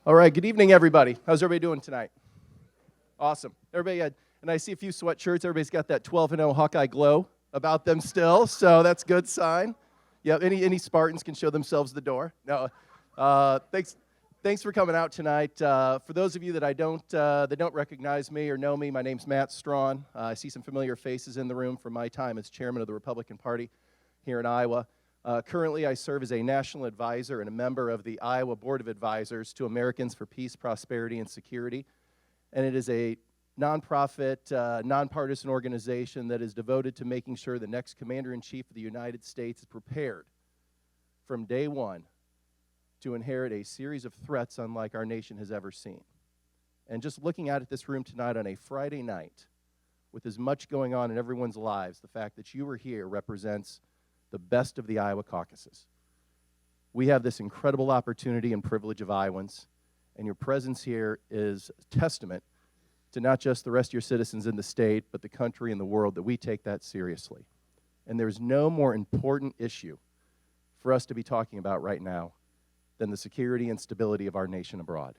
All right, good evening, everybody. How's everybody doing tonight? Awesome. Everybody had, and I see a few sweatshirts. Everybody's got that 12-0 Hawkeye glow about them still, so that's a good sign. Yeah, any Spartans can show themselves the door. No, thanks for coming out tonight. For those of you that don't recognize me or know me, my name's Matt Strawn. I see some familiar faces in the room from my time as chairman of the Republican Party here in Iowa. Currently, I serve as a national advisor and a member of the Iowa Board of Advisors to Americans for Peace, Prosperity, and Security. And it is a nonprofit, nonpartisan organization that is devoted to making sure the next Commander-in-Chief of the United States is prepared from day one to inherit a series of threats unlike our nation has ever seen. And just looking out at this room tonight on a Friday night, with as much going on in everyone's lives, the fact that you are here represents the best of the Iowa caucuses. We have this incredible opportunity and privilege of Iowans, and your presence here is a testament to not just the rest of your citizens in the state, but the country and the world, that we take that seriously. And there's no more important issue for us to be talking about right now than the security and stability of our nation abroad.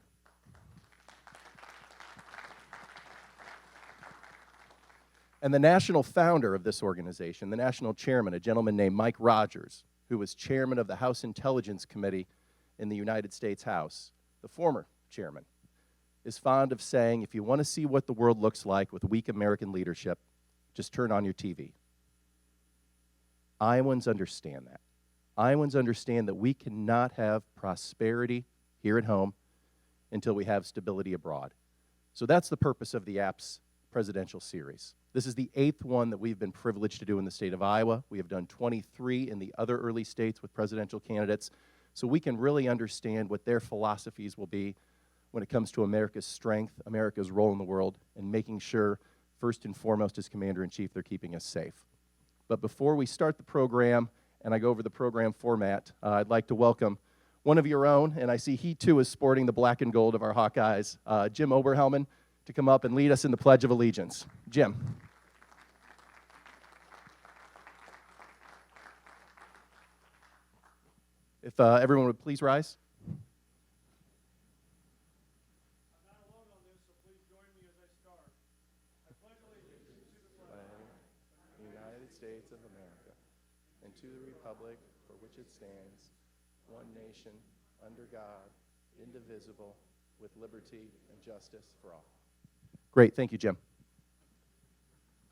And the national founder of this organization, the national chairman, a gentleman named Mike Rogers, who was chairman of the House Intelligence Committee in the United States House, the former chairman, is fond of saying, if you want to see what the world looks like with weak American leadership, just turn on your TV. Iowans understand that. Iowans understand that we cannot have prosperity here at home until we have stability abroad. So that's the purpose of the APPS presidential series. This is the 8th one that we've been privileged to do in the state of Iowa. We have done 23 in the other early states with presidential candidates, so we can really understand what their philosophies will be when it comes to America's strength, America's role in the world, and making sure, first and foremost, as Commander-in-Chief, they're keeping us safe. But before we start the program, and I go over the program format, I'd like to welcome one of your own, and I see he too is sporting the black and gold of our Hawkeyes, Jim Oberhelman, to come up and lead us in the Pledge of Allegiance. Jim. If everyone would please rise. I'm not alone on this, so please join me as I start. I pledge allegiance to the flag of the United States of America, and to the republic for which it stands, one nation, under God, indivisible, with liberty and justice for all. Great, thank you, Jim.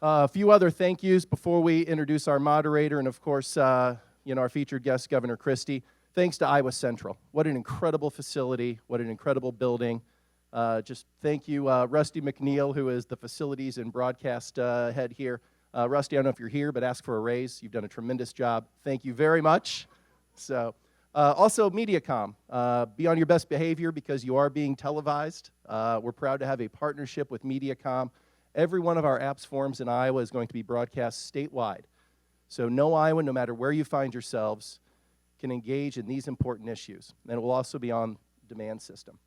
A few other thank yous before we introduce our moderator and, of course, our featured guest, Governor Christie. Thanks to Iowa Central. What an incredible facility, what an incredible building. Just thank you, Rusty McNeil, who is the facilities and broadcast head here. Rusty, I don't know if you're here, but ask for a raise. You've done a tremendous job. Thank you very much. So, also, MediaCom. Be on your best behavior because you are being televised. We're proud to have a partnership with MediaCom. Every one of our APPS forums in Iowa is going to be broadcast statewide. So no Iowan, no matter where you find yourselves, can engage in these important issues. And it will also be on demand system.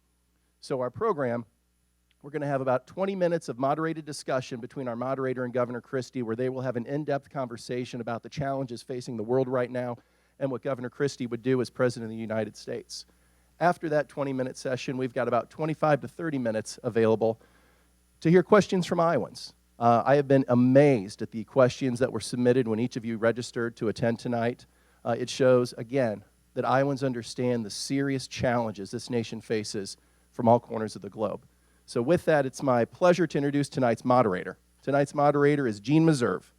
So our program, we're going to have about 20 minutes of moderated discussion between our moderator and Governor Christie, where they will have an in-depth conversation about the challenges facing the world right now and what Governor Christie would do as President of the United States. After that 20-minute session, we've got about 25 to 30 minutes available to hear questions from Iowans. I have been amazed at the questions that were submitted when each of you registered to attend tonight. It shows, again, that Iowans understand the serious challenges this nation faces from all corners of the globe. So with that, it's my pleasure to introduce tonight's moderator. Tonight's moderator is Jean Meserve.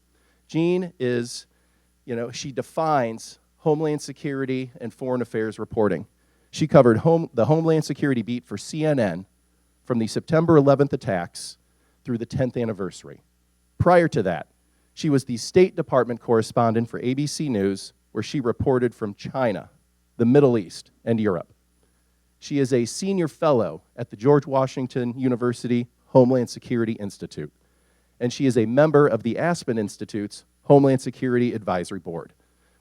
Jean is, she defines Homeland Security and Foreign Affairs reporting. She covered the Homeland Security beat for CNN from the September 11th attacks through the 10th anniversary. Prior to that, she was the State Department correspondent for ABC News, where she reported from China, the Middle East, and Europe. She is a senior fellow at the George Washington University Homeland Security Institute, and she is a member of the Aspen Institute's Homeland Security Advisory Board.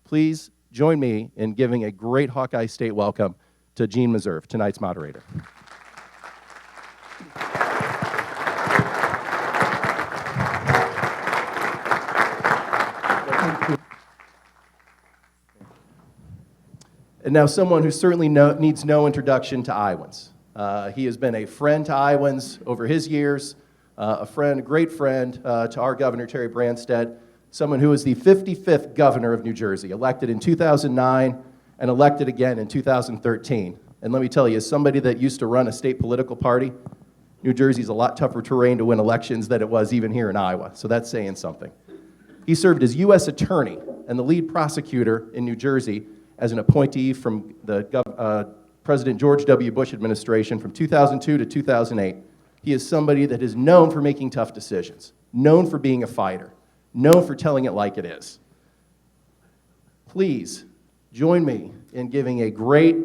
Please join me in giving a great Hawkeye State welcome to Jean Meserve, tonight's moderator. And now someone who certainly needs no introduction to Iowans. He has been a friend to Iowans over his years, a great friend to our Governor, Terry Branstad, someone who was the 55th governor of New Jersey, elected in 2009 and elected again in 2013. And let me tell you, as somebody that used to run a state political party, New Jersey's a lot tougher terrain to win elections than it was even here in Iowa, so that's saying something. He served as U.S. Attorney and the lead prosecutor in New Jersey as an appointee from the President George W. Bush administration from 2002 to 2008. He is somebody that is known for making tough decisions, known for being a fighter, known for telling it like it is. Please join me in giving a great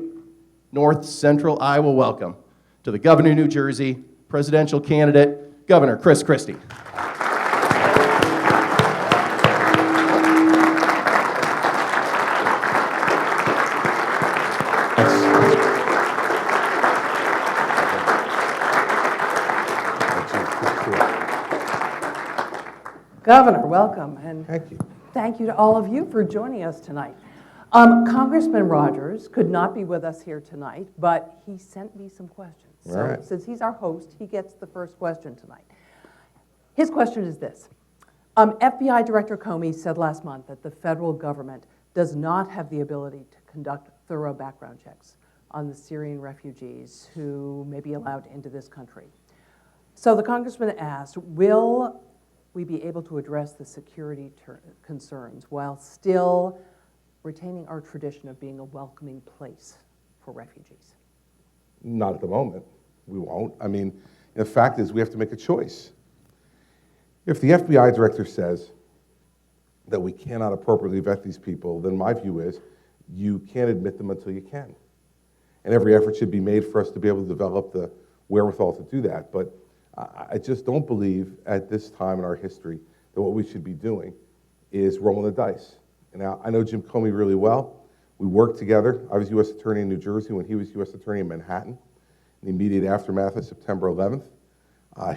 North Central Iowa welcome to the Governor of New Jersey, presidential candidate, Governor Chris Christie. Governor, welcome, and Thank you. thank you to all of you for joining us tonight. Congressman Rogers could not be with us here tonight, but he sent me some questions. All So right. since he's our host, he gets the first question tonight. His question is this. FBI Director Comey said last month that the federal government does not have the ability to conduct thorough background checks on the Syrian refugees who may be allowed into this country. So the congressman asked, will we be able to address the security concerns while still retaining our tradition of being a welcoming place for refugees? Not at the moment. We won't. I mean, the fact is we have to make a choice. If the FBI director says that we cannot appropriately vet these people, then my view is you can't admit them until you can. And every effort should be made for us to be able to develop the wherewithal to do that. But I just don't believe at this time in our history that what we should be doing is rolling the dice. And now, I know Jim Comey really well. We worked together. I was U.S. Attorney in New Jersey when he was U.S. Attorney in Manhattan in the immediate aftermath of September 11th.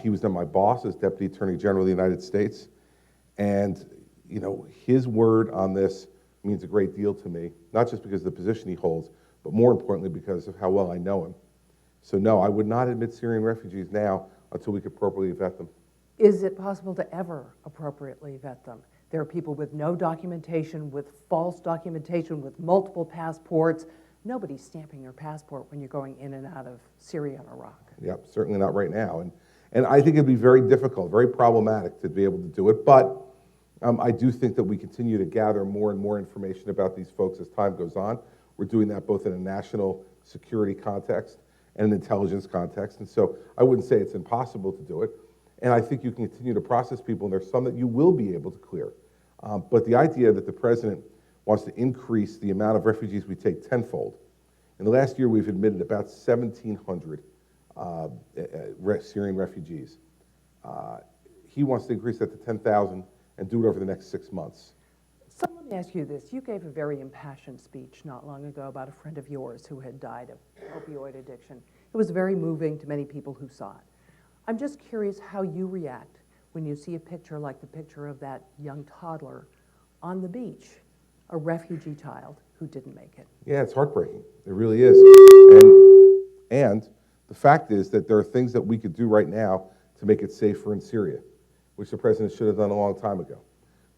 He was then my boss as Deputy Attorney General of the United States. And, you know, his word on this means a great deal to me, not just because of the position he holds, but more importantly because of how well I know him. So no, I would not admit Syrian refugees now until we could appropriately vet them. Is it possible to ever appropriately vet them? There are people with no documentation, with false documentation, with multiple passports. Nobody's stamping your passport when you're going in and out of Syria and Iraq. Yep, certainly not right now. And I think it'd be very difficult, very problematic to be able to do it. But I do think that we continue to gather more and more information about these folks as time goes on. We're doing that both in a national security context and an intelligence context. And so I wouldn't say it's impossible to do it. And I think you can continue to process people, and there's some that you will be able to clear. But the idea that the president wants to increase the amount of refugees we take tenfold. In the last year, we've admitted about 1,700 Syrian refugees. He wants to increase that to 10,000 and do it over the next 6 months. So let me ask you this. You gave a very impassioned speech not long ago about a friend of yours who had died of opioid addiction. It was very moving to many people who saw it. I'm just curious how you react when you see a picture like the picture of that young toddler on the beach, a refugee child who didn't make it. Yeah, it's heartbreaking. It really is. And the fact is that there are things that we could do right now to make it safer in Syria, which the president should have done a long time ago.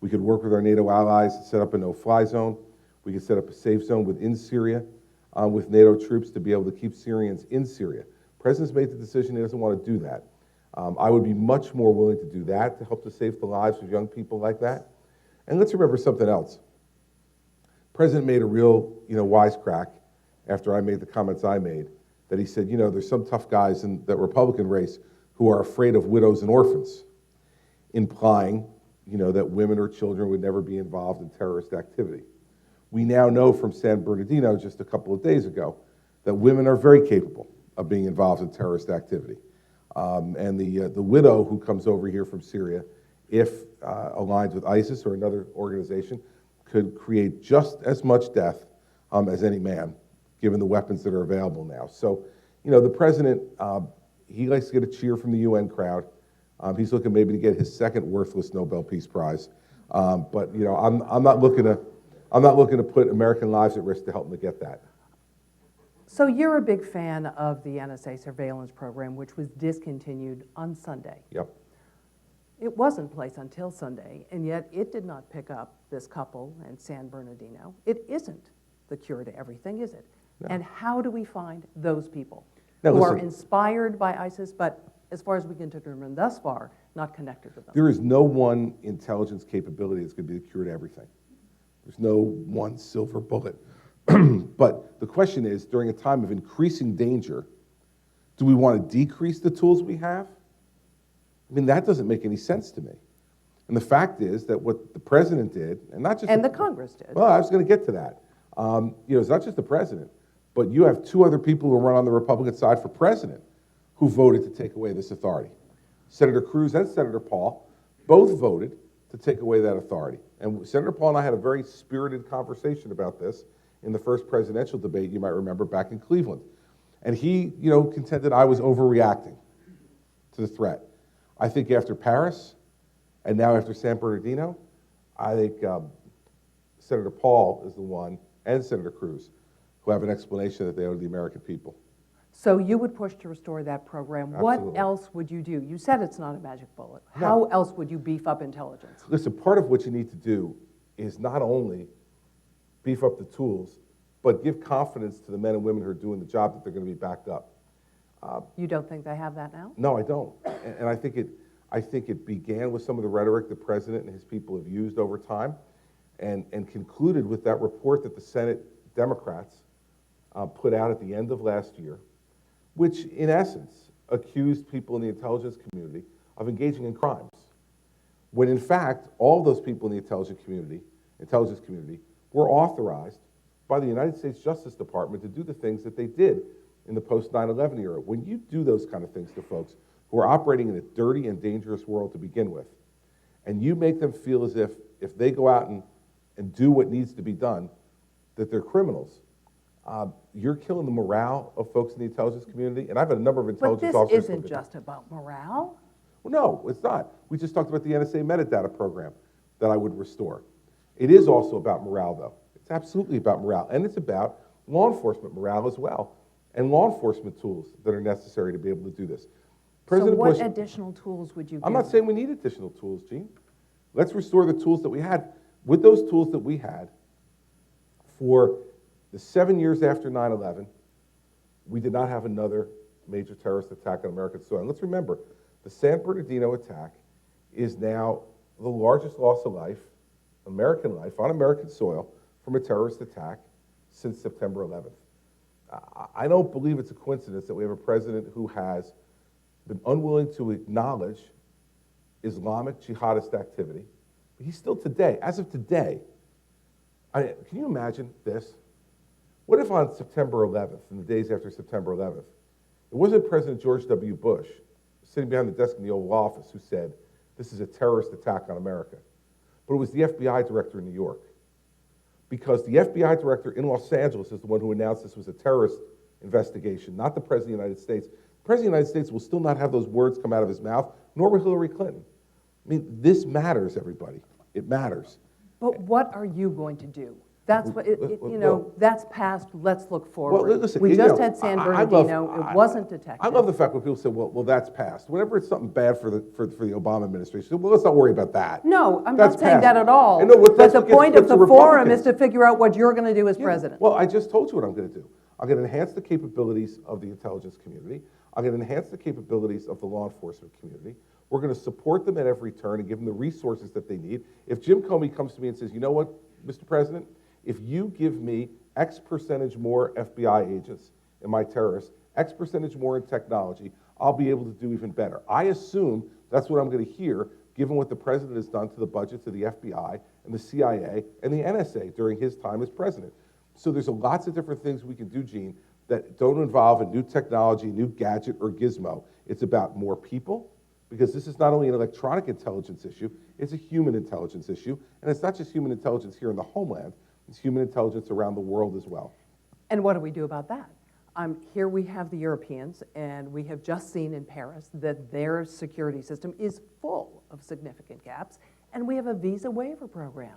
We could work with our NATO allies to set up a no-fly zone. We could set up a safe zone within Syria with NATO troops to be able to keep Syrians in Syria. The president's made the decision he doesn't want to do that. I would be much more willing to do that to help to save the lives of young people like that. And let's remember something else. The president made a real, wisecrack after I made the comments I made, that he said, there's some tough guys in the Republican race who are afraid of widows and orphans, implying, that women or children would never be involved in terrorist activity. We now know from San Bernardino just a couple of days ago that women are very capable of being involved in terrorist activity. And the widow who comes over here from Syria, if aligned with ISIS or another organization, could create just as much death as any man, given the weapons that are available now. So, the president, he likes to get a cheer from the UN crowd. He's looking maybe to get his second worthless Nobel Peace Prize. But I'm not looking to put American lives at risk to help him to get that. So you're a big fan of the NSA surveillance program, which was discontinued on Sunday. Yep. It was in place until Sunday, and yet it did not pick up this couple in San Bernardino. It isn't the cure to everything, is it? No. And how do we find those people Now, who are listen. inspired by ISIS, but as far as we can determine thus far, not connected with them? There is no one intelligence capability that's going to be the cure to everything. There's no one silver bullet. But the question is, during a time of increasing danger, do we want to decrease the tools we have? I mean, that doesn't make any sense to me. And the fact is that what the president did, and not just And the Congress did. Well, I was going to get to that. It's not just the president, but you have two other people who run on the Republican side for president who voted to take away this authority. Senator Cruz and Senator Paul both voted to take away that authority. And Senator Paul and I had a very spirited conversation about this in the first presidential debate, you might remember, back in Cleveland. And he, contended I was overreacting to the threat. I think after Paris, and now after San Bernardino, I think Senator Paul is the one, and Senator Cruz, who have an explanation that they owe to the American people. So you would push to restore that program. Absolutely. What else would you do? You said it's not a magic bullet. No. How else would you beef up intelligence? Listen, part of what you need to do is not only beef up the tools, but give confidence to the men and women who are doing the job that they're going to be backed up. You don't think they have that now? No, I don't. And I think it began with some of the rhetoric the president and his people have used over time, and concluded with that report that the Senate Democrats put out at the end of last year, which in essence accused people in the intelligence community of engaging in crimes, when in fact all those people in the intelligence community were authorized by the United States Justice Department to do the things that they did in the post 9/11 era. When you do those kind of things to folks who are operating in a dirty and dangerous world to begin with, and you make them feel as if they go out and do what needs to be done, that they're criminals, you're killing the morale of folks in the intelligence community. And I've had a number of But intelligence this officers. isn't just about morale. Well, no, it's not. We just talked about the NSA metadata program that I would restore. It is also about morale, though. It's absolutely about morale. And it's about law enforcement morale as well, and law enforcement tools that are necessary to be able to do this. So President what Bush, additional tools would you give? I'm not saying we need additional tools, Gene. Let's restore the tools that we had. With those tools that we had, for the 7 years after 9/11, we did not have another major terrorist attack on American soil. And let's remember, the San Bernardino attack is now the largest loss of life, American life, on American soil from a terrorist attack since September 11th. I don't believe it's a coincidence that we have a president who has been unwilling to acknowledge Islamic jihadist activity. But he's still today, as of today, can you imagine this? What if on September 11th, in the days after September 11th, it wasn't President George W. Bush sitting behind the desk in the Oval Office who said, this is a terrorist attack on America, but it was the FBI director in New York. Because the FBI director in Los Angeles is the one who announced this was a terrorist investigation, not the President of the United States. The President of the United States will still not have those words come out of his mouth, nor will Hillary Clinton. I mean, this matters, everybody. It matters. But what are you going to do? That's what, Well, that's past, let's look forward. Well, listen, We you just know, had San I love- Bernardino, it wasn't detected. I love the fact when people say, well, that's past. Whenever it's something bad for the Obama administration, well, let's not worry about that. No, I'm That's not saying past. that at all. I know, But that's the what gets point of put to the forum Republicans. is to figure out what you're going to do as Yeah. president. Well, I just told you what I'm going to do. I'm going to enhance the capabilities of the intelligence community. I'm going to enhance the capabilities of the law enforcement community. We're going to support them at every turn and give them the resources that they need. If Jim Comey comes to me and says, you know what, Mr. President, if you give me X percentage more FBI agents in my terrorists, X percentage more in technology, I'll be able to do even better. I assume that's what I'm going to hear, given what the president has done to the budgets of the FBI and the CIA and the NSA during his time as president. So there's lots of different things we can do, Gene, that don't involve a new technology, new gadget, or gizmo. It's about more people, because this is not only an electronic intelligence issue, it's a human intelligence issue. And it's not just human intelligence here in the homeland, it's human intelligence around the world as well. And what do we do about that? Here we have the Europeans, and we have just seen in Paris that their security system is full of significant gaps, and we have a visa waiver program.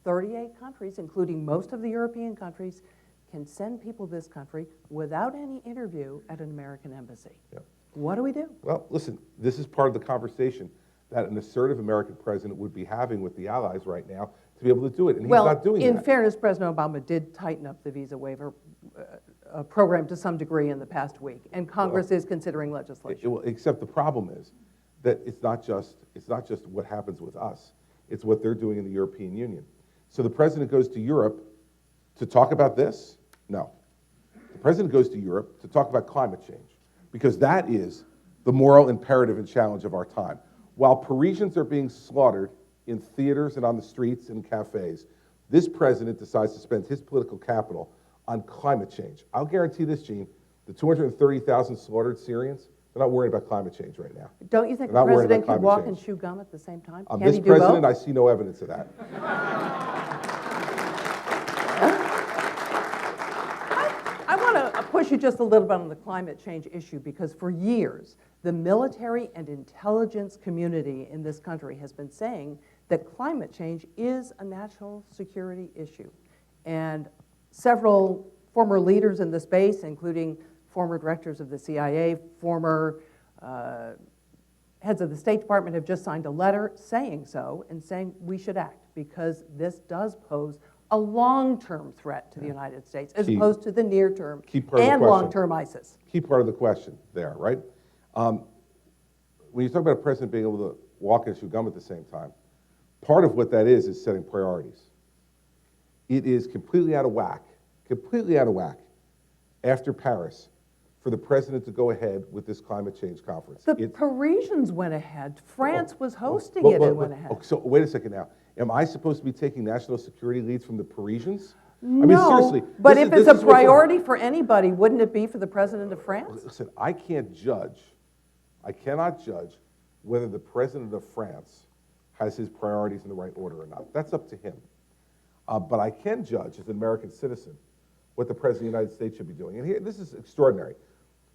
38 countries, including most of the European countries, can send people to this country without any interview at an American embassy. Yep. What do we do? Well, listen, this is part of the conversation that an assertive American president would be having with the allies right now to be able to do it, and he's not doing in that. fairness, President Obama did tighten up the visa waiver program to some degree in the past week, and Congress is considering legislation. Except the problem is that it's not just what happens with us, it's what they're doing in the European Union. So the president goes to Europe to talk about this? No. The president goes to Europe to talk about climate change, because that is the moral imperative and challenge of our time. While Parisians are being slaughtered in theaters and on the streets and cafes, this president decides to spend his political capital on climate change. I'll guarantee this, Gene, the 230,000 slaughtered Syrians, they're not worried about climate change right now. Don't you think They're the not worried about president can climate walk change. and chew gum at the same time? Can This he do both? president, I see no evidence of that. I want to push you just a little bit on the climate change issue, because for years, the military and intelligence community in this country has been saying that climate change is a national security issue. And several former leaders in the space, including former directors of the CIA, former heads of the State Department, have just signed a letter saying so and saying we should act, because this does pose a long-term threat to the United States as opposed to the near-term and long-term ISIS. Key part of the question there, right? When you talk about a president being able to walk and chew gum at the same time, part of what that is setting priorities. It is completely out of whack after Paris for the president to go ahead with this climate change conference. The Parisians went ahead. France was hosting it and went ahead. So wait a second now. Am I supposed to be taking national security leads from the Parisians? No, I mean, seriously. but if it's a priority for anybody, wouldn't it be for the president of France? Listen, I cannot judge whether the president of France has his priorities in the right order or not. That's up to him. But I can judge as an American citizen what the president of the United States should be doing. And here, this is extraordinary.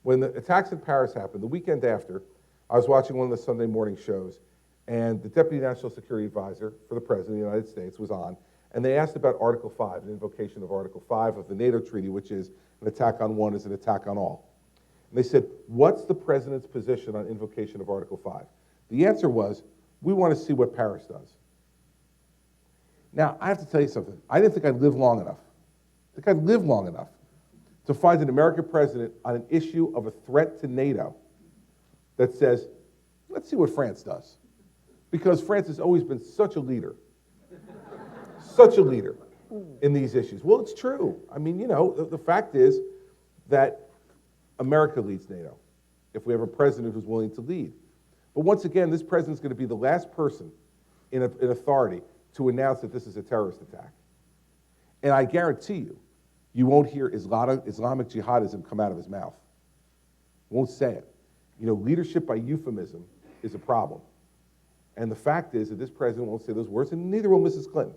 When the attacks in Paris happened, the weekend after, I was watching one of the Sunday morning shows, and the Deputy National Security Advisor for the President of the United States was on, and they asked about Article 5, an invocation of Article 5 of the NATO treaty, which is an attack on one is an attack on all. And they said, what's the President's position on invocation of Article 5? The answer was, we want to see what Paris does. Now, I have to tell you something. I didn't think I'd live long enough. To find an American president on an issue of a threat to NATO that says, let's see what France does. Because France has always been such a leader in these issues. Well, it's true. I mean, you know, the fact is that America leads NATO if we have a president who's willing to lead. But once again, this president's going to be the last person in authority to announce that this is a terrorist attack. And I guarantee you, you won't hear Islamic jihadism come out of his mouth. Won't say it. You know, leadership by euphemism is a problem. And the fact is that this president won't say those words, and neither will Mrs. Clinton,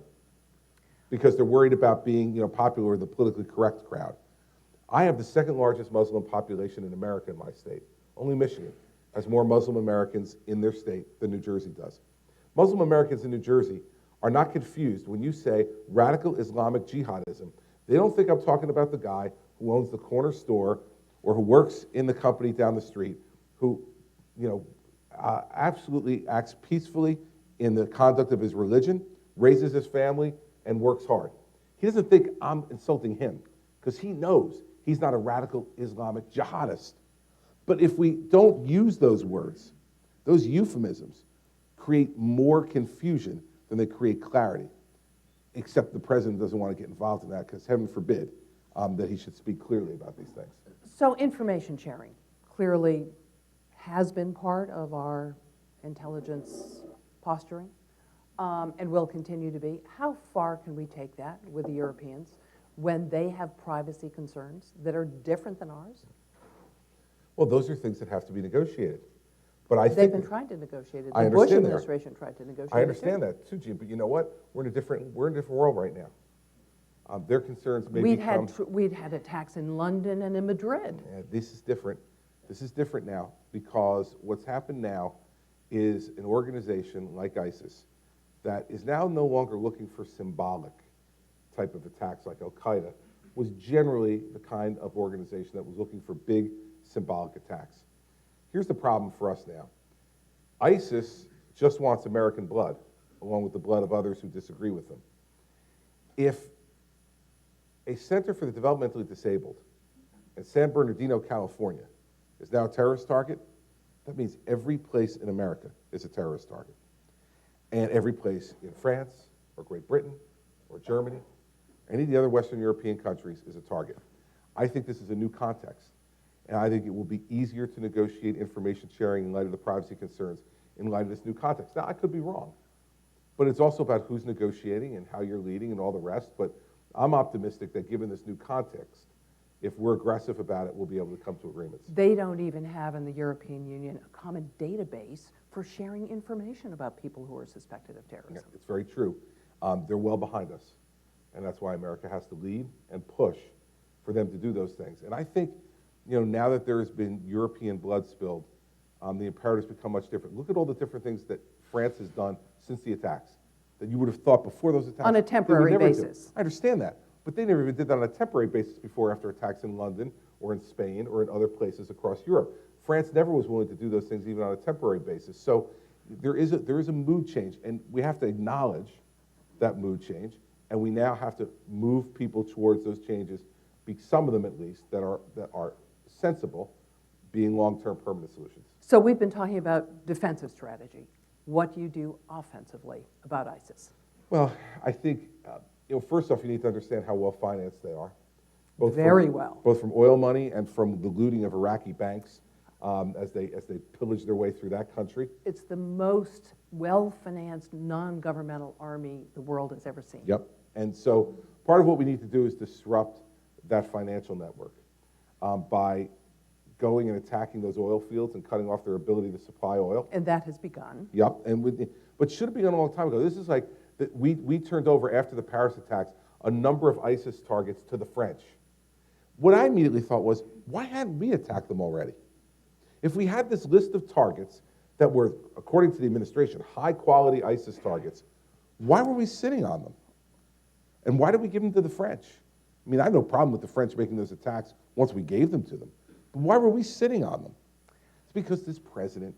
because they're worried about being, you know, popular with the politically correct crowd. I have the second largest Muslim population in America in my state. Only Michigan has more Muslim Americans in their state than New Jersey does. Muslim Americans in New Jersey are not confused when you say radical Islamic jihadism. They don't think I'm talking about the guy who owns the corner store or who works in the company down the street, who, you know, absolutely acts peacefully in the conduct of his religion, raises his family, and works hard. He doesn't think I'm insulting him, because he knows he's not a radical Islamic jihadist. But if we don't use those words, those euphemisms create more confusion than they create clarity. Except the president doesn't want to get involved in that, because heaven forbid that he should speak clearly about these things. So information sharing clearly has been part of our intelligence posturing and will continue to be. How far can we take that with the Europeans when they have privacy concerns that are different than ours? Well, those are things that have to be negotiated. But they've been trying to negotiate it. I The Bush understand administration tried to negotiate it. I understand that too, Gene. But you know what? We're in a different world right now. Their concerns may become. We'd had attacks in London and in Madrid. Yeah, this is different. This is different now, because what's happened now is an organization like ISIS that is now no longer looking for symbolic type of attacks like Al-Qaeda, was generally the kind of organization that was looking for big symbolic attacks. Here's the problem for us now. ISIS just wants American blood, along with the blood of others who disagree with them. If a Center for the Developmentally Disabled in San Bernardino, California, is now a terrorist target, that means every place in America is a terrorist target. And every place in France, or Great Britain, or Germany, any of the other Western European countries is a target. I think this is a new context, and I think it will be easier to negotiate information sharing in light of the privacy concerns in light of this new context. Now, I could be wrong, but it's also about who's negotiating and how you're leading and all the rest, but I'm optimistic that given this new context, if we're aggressive about it, we'll be able to come to agreements. They don't even have in the European Union a common database for sharing information about people who are suspected of terrorism. Yeah, it's very true. They're well behind us, and that's why America has to lead and push for them to do those things. And I think, now that there has been European blood spilled, the imperatives become much different. Look at all the different things that France has done since the attacks that you would have thought before those attacks. On a temporary basis. I understand that, but they never even did that on a temporary basis before after attacks in London or in Spain or in other places across Europe. France never was willing to do those things even on a temporary basis. So there is a mood change, and we have to acknowledge that mood change, and we now have to move people towards those changes, some of them at least, that are sensible, being long-term permanent solutions. So we've been talking about defensive strategy. What do you do offensively about ISIS? Well, I think, first off, you need to understand how well-financed they are. Very well. Both from oil money and from the looting of Iraqi banks as they pillage their way through that country. It's the most well-financed non-governmental army the world has ever seen. Yep. And so part of what we need to do is disrupt that financial network by going and attacking those oil fields and cutting off their ability to supply oil. And that has begun. Yep. But should have begun a long time ago. This is like, we turned over after the Paris attacks a number of ISIS targets to the French. What I immediately thought was, why hadn't we attacked them already? If we had this list of targets that were, according to the administration, high-quality ISIS targets, why were we sitting on them? And why did we give them to the French? I mean, I have no problem with the French making those attacks once we gave them to them. But why were we sitting on them? It's because this president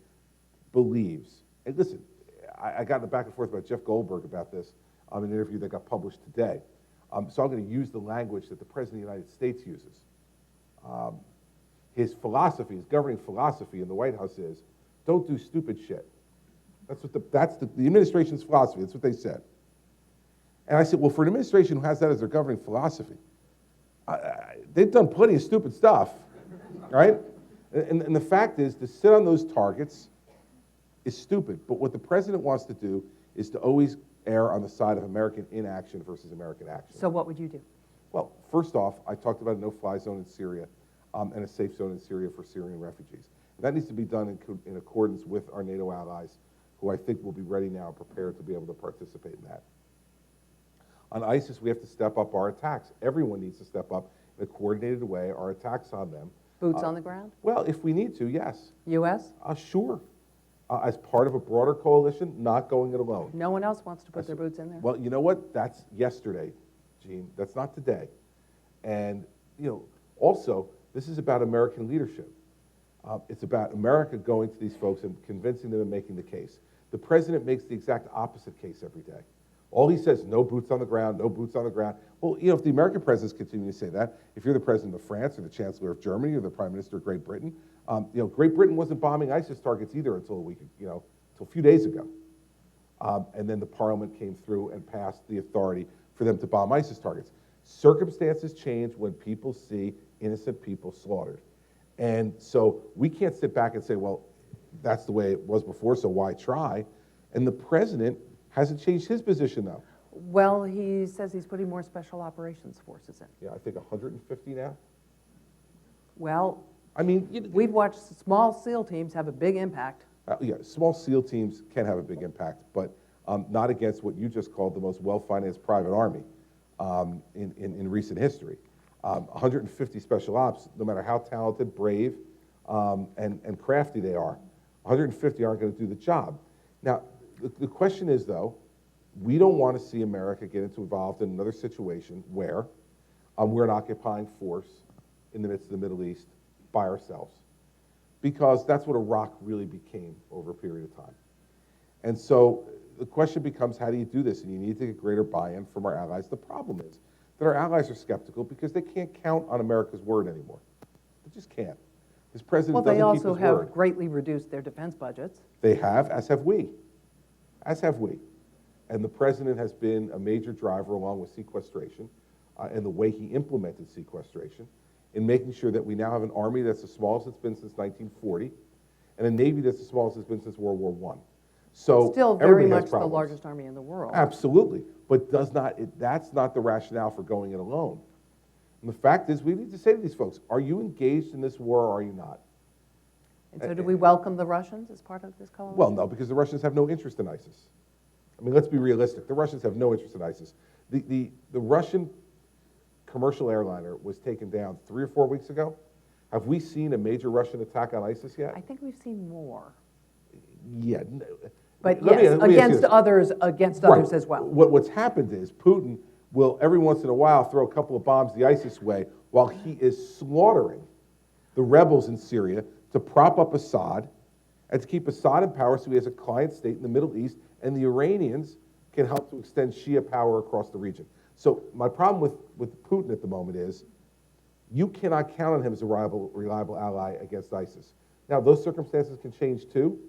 believes, and listen, I got in a back and forth about Jeff Goldberg about this in an interview that got published today. So I'm going to use the language that the President of the United States uses. His philosophy, his governing philosophy in the White House is, don't do stupid shit. That's the administration's philosophy. That's what they said. And I said, well, for an administration who has that as their governing philosophy, they've done plenty of stupid stuff, right? And the fact is, to sit on those targets is stupid. But what the president wants to do is to always err on the side of American inaction versus American action. So what would you do? Well, first off, I talked about a no-fly zone in Syria and a safe zone in Syria for Syrian refugees. That needs to be done in accordance with our NATO allies, who I think will be ready now and prepared to be able to participate in that. On ISIS, we have to step up our attacks. Everyone needs to step up in a coordinated way, our attacks on them. Boots on the ground? Well, if we need to, yes. U.S.? Sure. As part of a broader coalition, not going it alone. No one else wants to put their boots in there? Well, you know what? That's yesterday, Gene. That's not today. And, also, this is about American leadership. It's about America going to these folks and convincing them and making the case. The president makes the exact opposite case every day. All he says, no boots on the ground, no boots on the ground. Well, if the American presidents continue to say that, if you're the president of France or the chancellor of Germany or the prime minister of Great Britain, Great Britain wasn't bombing ISIS targets either until a few days ago. And then the parliament came through and passed the authority for them to bomb ISIS targets. Circumstances change when people see innocent people slaughtered. And so we can't sit back and say, well, that's the way it was before, so why try? And the president hasn't changed his position, though. Well, he says he's putting more special operations forces in. Yeah, I think 150 now. Well, I mean, we've watched small SEAL teams have a big impact. Yeah, small SEAL teams can have a big impact, but not against what you just called the most well-financed private army in recent history. 150 special ops, no matter how talented, brave, and crafty they are, 150 aren't going to do the job. Now, the question is, though, we don't want to see America get involved in another situation where we're an occupying force in the midst of the Middle East by ourselves. Because that's what Iraq really became over a period of time. And so the question becomes, how do you do this? And you need to get greater buy-in from our allies. The problem is that our allies are skeptical because they can't count on America's word anymore. They just can't. This president Well, they doesn't keep also his have word. greatly reduced their defense budgets. They have, as have we. As have we. And the president has been a major driver, along with sequestration, and the way he implemented sequestration, in making sure that we now have an army that's the smallest it's been since 1940, and a navy that's the smallest it's been since World War I. So Still very everybody has much the problems. largest army in the world. Absolutely, but that's not the rationale for going it alone. And the fact is, we need to say to these folks, are you engaged in this war or are you not? And so do we welcome the Russians as part of this coalition? Well, no, because the Russians have no interest in ISIS. I mean, let's be realistic. The Russians have no interest in ISIS. The Russian commercial airliner was taken down 3 or 4 weeks ago. Have we seen a major Russian attack on ISIS yet? I think we've seen more. Yeah. But Let me yes, ask you against this. others, Right. as well. What's happened is Putin will every once in a while throw a couple of bombs the ISIS way while he is slaughtering the rebels in Syria to prop up Assad and to keep Assad in power so he has a client state in the Middle East, and the Iranians can help to extend Shia power across the region. So my problem with Putin at the moment is you cannot count on him as a reliable ally against ISIS. Now, those circumstances can change too,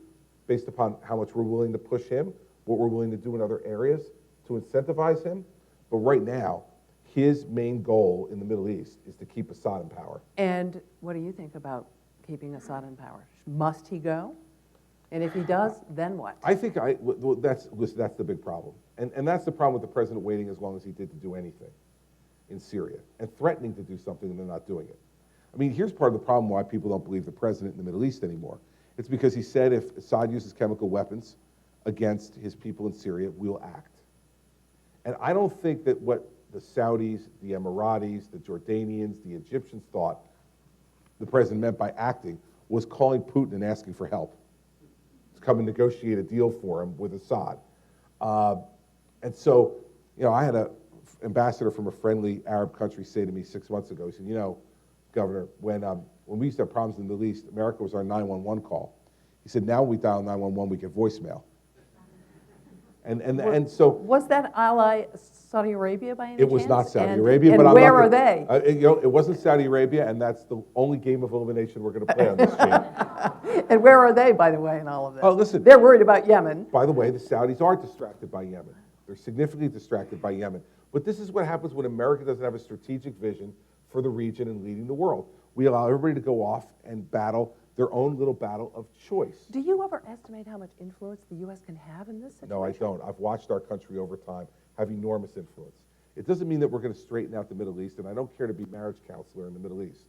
based upon how much we're willing to push him, what we're willing to do in other areas to incentivize him. But right now, his main goal in the Middle East is to keep Assad in power. And what do you think about keeping Assad in power? Must he go? And if he does, then what? I think that's the big problem. And that's the problem with the president waiting as long as he did to do anything in Syria and threatening to do something and then not doing it. I mean, here's part of the problem why people don't believe the president in the Middle East anymore. It's because he said if Assad uses chemical weapons against his people in Syria, we'll act. And I don't think that what the Saudis, the Emiratis, the Jordanians, the Egyptians thought the president meant by acting was calling Putin and asking for help to come and negotiate a deal for him with Assad. And so, I had an ambassador from a friendly Arab country say to me 6 months ago, he said, Governor, when we used to have problems in the Middle East, America was our 911 call. He said, now we dial 911, we get voicemail. And so... Was that ally Saudi Arabia by any chance? It was not Saudi Arabia. And but where are they? It wasn't Saudi Arabia, and that's the only game of elimination we're going to play on this game. And where are they, by the way, in all of this? Oh, listen. They're worried about Yemen. By the way, the Saudis are distracted by Yemen. They're significantly distracted by Yemen. But this is what happens when America doesn't have a strategic vision for the region and leading the world. We allow everybody to go off and battle their own little battle of choice. Do you ever estimate how much influence the U.S. can have in this situation? No, I don't. I've watched our country over time have enormous influence. It doesn't mean that we're going to straighten out the Middle East, and I don't care to be marriage counselor in the Middle East.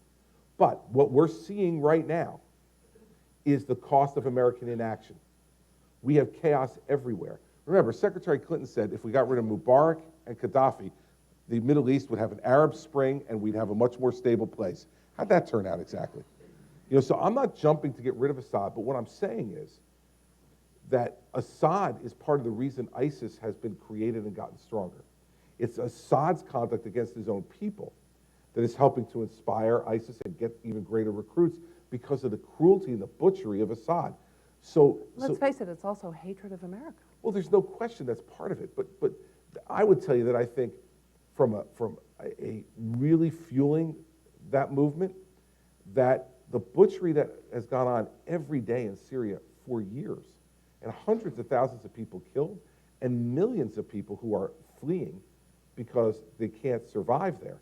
But what we're seeing right now is the cost of American inaction. We have chaos everywhere. Remember, Secretary Clinton said if we got rid of Mubarak and Gaddafi, the Middle East would have an Arab Spring and we'd have a much more stable place. How'd that turn out exactly? So I'm not jumping to get rid of Assad, but what I'm saying is that Assad is part of the reason ISIS has been created and gotten stronger. It's Assad's conduct against his own people that is helping to inspire ISIS and get even greater recruits because of the cruelty and the butchery of Assad. Let's face it, it's also hatred of America. Well, there's no question that's part of it. But I would tell you that I think from a really fueling that movement, that the butchery that has gone on every day in Syria for years, and hundreds of thousands of people killed, and millions of people who are fleeing because they can't survive there,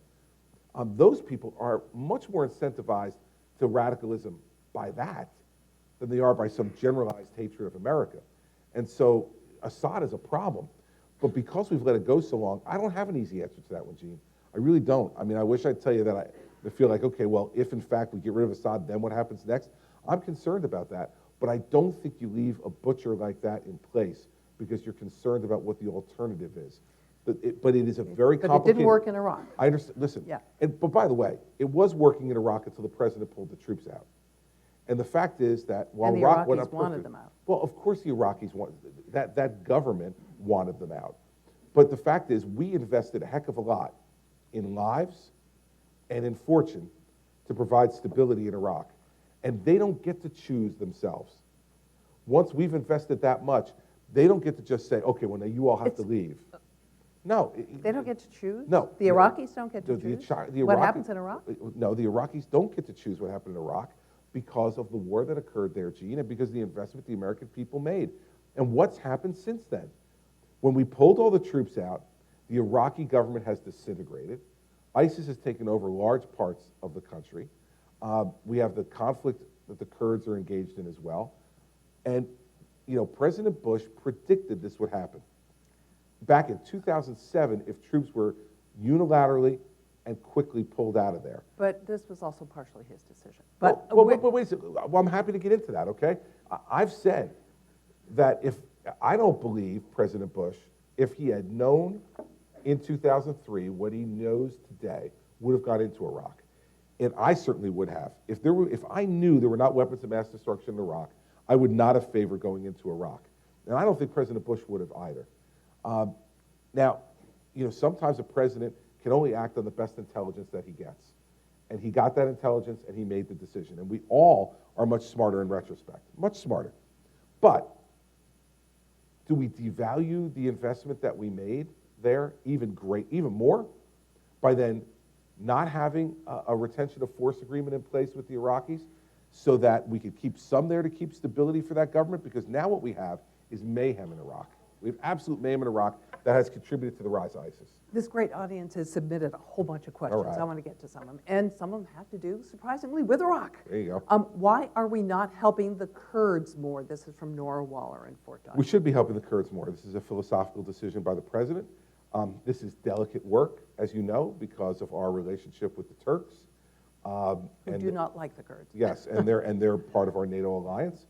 those people are much more incentivized to radicalism by that than they are by some generalized hatred of America. And so Assad is a problem. But because we've let it go so long, I don't have an easy answer to that one, Gene. I really don't. I mean, I wish I'd tell you that I feel like, okay, well, if in fact we get rid of Assad, then what happens next? I'm concerned about that. But I don't think you leave a butcher like that in place because you're concerned about what the alternative is. But it is a very complicated... But it didn't work in Iraq. I understand. Listen. Yeah. But by the way, it was working in Iraq until the president pulled the troops out. And the fact is that while And the Iraq went Iraqis up wanted perfect, them out. well, of course the Iraqis wanted, that government wanted them out. But the fact is we invested a heck of a lot in lives, and in fortune to provide stability in Iraq. And they don't get to choose themselves. Once we've invested that much, they don't get to just say, okay, well, now you all have to leave. No. They don't get to choose? No. The Iraqis don't get to The choose? What happens in Iraq? No, the Iraqis don't get to choose what happened in Iraq because of the war that occurred there, Gene, and because of the investment the American people made. And what's happened since then? When we pulled all the troops out, the Iraqi government has disintegrated. ISIS has taken over large parts of the country. We have the conflict that the Kurds are engaged in as well. And, you know, President Bush predicted this would happen. Back in 2007, if troops were unilaterally and quickly pulled out of there. But this was also partially his decision. But wait a second. Well, I'm happy to get into that, okay? I've said that I don't believe President Bush, if he had known in 2003 what he knows today, would have got into Iraq. And I certainly would have. If I knew there were not weapons of mass destruction in Iraq, I would not have favored going into Iraq. And I don't think President Bush would have either. Now, you know, sometimes a president can only act on the best intelligence that he gets. And he got that intelligence and he made the decision. And we all are much smarter in retrospect, much smarter. But do we devalue the investment that we made there even more by then not having a retention of force agreement in place with the Iraqis so that we could keep some there to keep stability for that government? Because now what we have is mayhem in Iraq. We have absolute mayhem in Iraq that has contributed to the rise of ISIS. This great audience has submitted a whole bunch of questions. All right. I want to get to some of them. And some of them have to do, surprisingly, with Iraq. There you go. Why are we not helping the Kurds more? This is from Nora Waller in Fort Dodge. We should be helping the Kurds more. This is a philosophical decision by the president. This is delicate work, as you know, because of our relationship with the Turks. Who do not like the Kurds. Yes, and they're part of our NATO alliance.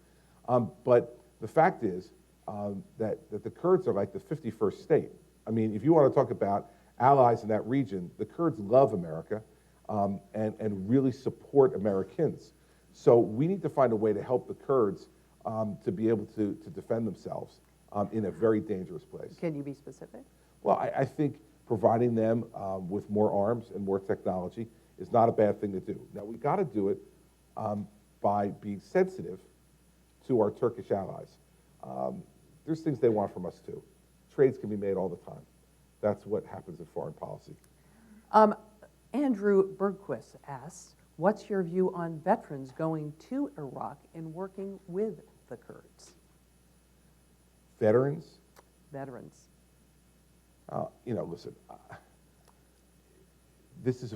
But the fact is that the Kurds are like the 51st state. I mean, if you want to talk about allies in that region, the Kurds love America and really support Americans. So we need to find a way to help the Kurds to be able to defend themselves in a very dangerous place. Can you be specific? Well, I think providing them with more arms and more technology is not a bad thing to do. Now, we've got to do it by being sensitive to our Turkish allies. There's things they want from us, too. Trades can be made all the time. That's what happens in foreign policy. Andrew Bergquist asks, what's your view on veterans going to Iraq and working with the Kurds? Veterans? Veterans. You know, listen, this is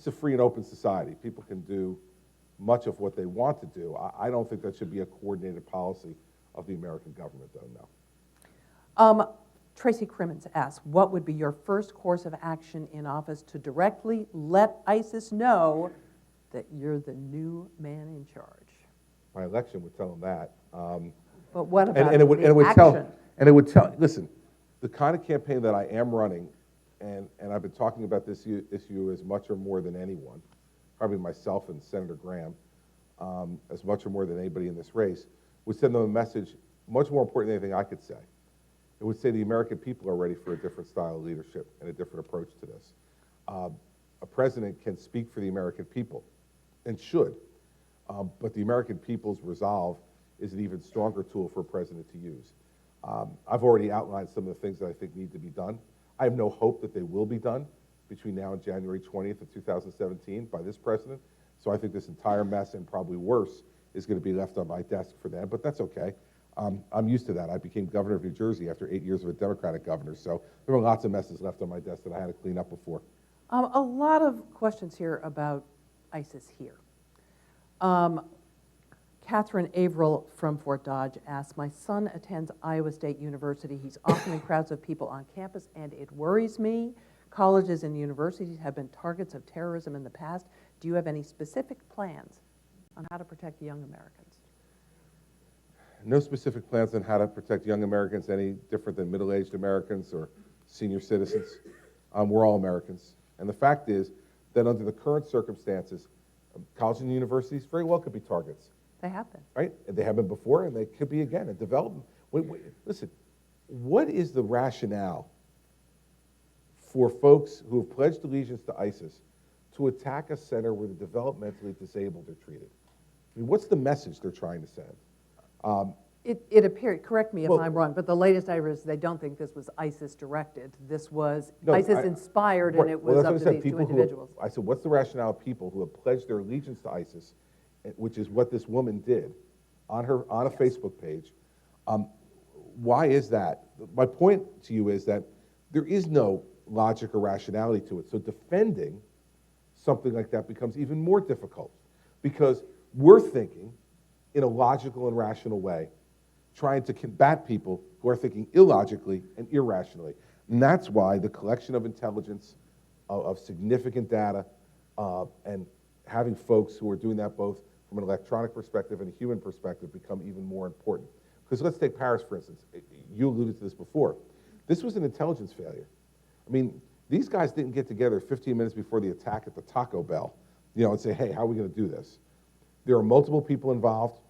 a free and open society. People can do much of what they want to do. I don't think that should be a coordinated policy of the American government, though, no. Tracy Crimmins asks, what would be your first course of action in office to directly let ISIS know that you're the new man in charge? My election would tell them that. But what about and it would action? tell, listen, the kind of campaign that I am running, and I've been talking about this issue as much or more than anyone, probably myself and Senator Graham, as much or more than anybody in this race, would send them a message much more important than anything I could say. It would say the American people are ready for a different style of leadership and a different approach to this. A president can speak for the American people, and should, but the American people's resolve is an even stronger tool for a president to use. I've already outlined some of the things that I think need to be done. I have no hope that they will be done between now and January 20th of 2017 by this president. So I think this entire mess, and probably worse, is going to be left on my desk for them, but that's okay. I'm used to that. I became governor of New Jersey after 8 years of a Democratic governor, so there were lots of messes left on my desk that I had to clean up before. A lot of questions here about ISIS here. Catherine Averill from Fort Dodge asks, my son attends Iowa State University. He's often in crowds of people on campus, and it worries me. Colleges and universities have been targets of terrorism in the past. Do you have any specific plans on how to protect young Americans? No specific plans on how to protect young Americans any different than middle-aged Americans or senior citizens. We're all Americans. And the fact is that under the current circumstances, colleges and universities very well could be targets. They have been. Right? And they have been before, and they could be again in development. Listen, what is the rationale for folks who have pledged allegiance to ISIS to attack a center where the developmentally disabled are treated? I mean, what's the message they're trying to send? It appeared, correct me if Well- I'm wrong, but the latest I read is they don't think this was ISIS directed. This was No, ISIS inspired, and Right. it Well, was that's up what to I said, these two people who have- individuals. I said, what's the rationale of people who have pledged their allegiance to ISIS, which is what this woman did on a Facebook page? Why is that? My point to you is that there is no logic or rationality to it. So defending something like that becomes even more difficult because we're thinking in a logical and rational way, trying to combat people who are thinking illogically and irrationally. And that's why the collection of intelligence, of significant data, and having folks who are doing that both from an electronic perspective and a human perspective become even more important. Because let's take Paris, for instance. You alluded to this before. This was an intelligence failure. I mean, these guys didn't get together 15 minutes before the attack at the Taco Bell, and say, hey, how are we going to do this? There are multiple people involved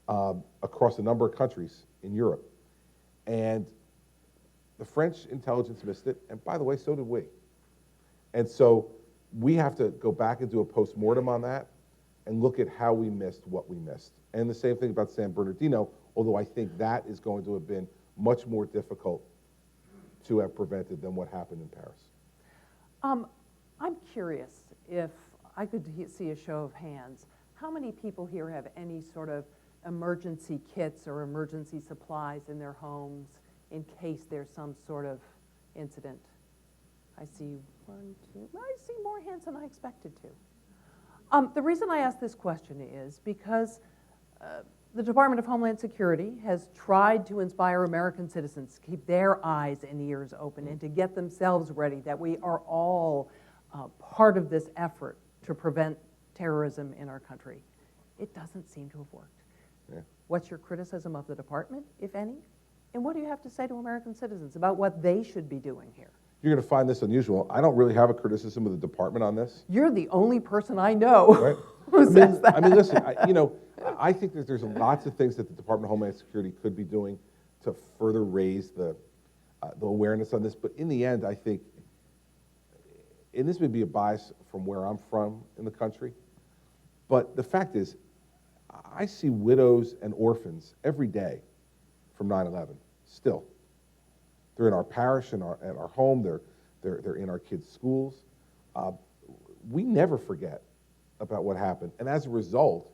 across a number of countries in Europe. And the French intelligence missed it, and by the way, so did we. And so we have to go back and do a post-mortem on that and look at how we missed what we missed. And the same thing about San Bernardino, although I think that is going to have been much more difficult to have prevented than what happened in Paris. I'm curious if I could see a show of hands. How many people here have any sort of emergency kits or emergency supplies in their homes in case there's some sort of incident? I see one, two, I see more hands than I expected to. The reason I ask this question is because the Department of Homeland Security has tried to inspire American citizens to keep their eyes and ears open and to get themselves ready, that we are all part of this effort to prevent terrorism in our country. It doesn't seem to have worked. Yeah. What's your criticism of the department, if any? And what do you have to say to American citizens about what they should be doing here? You're going to find this unusual. I don't really have a criticism of the department on this. You're the only person I know Right? who says that. I mean, listen, I think that there's lots of things that the Department of Homeland Security could be doing to further raise the awareness on this. But in the end, I think, and this may be a bias from where I'm from in the country, but the fact is, I see widows and orphans every day from 9/11 still. They're in our parish, at our home. They're in our kids' schools. We never forget about what happened, and as a result,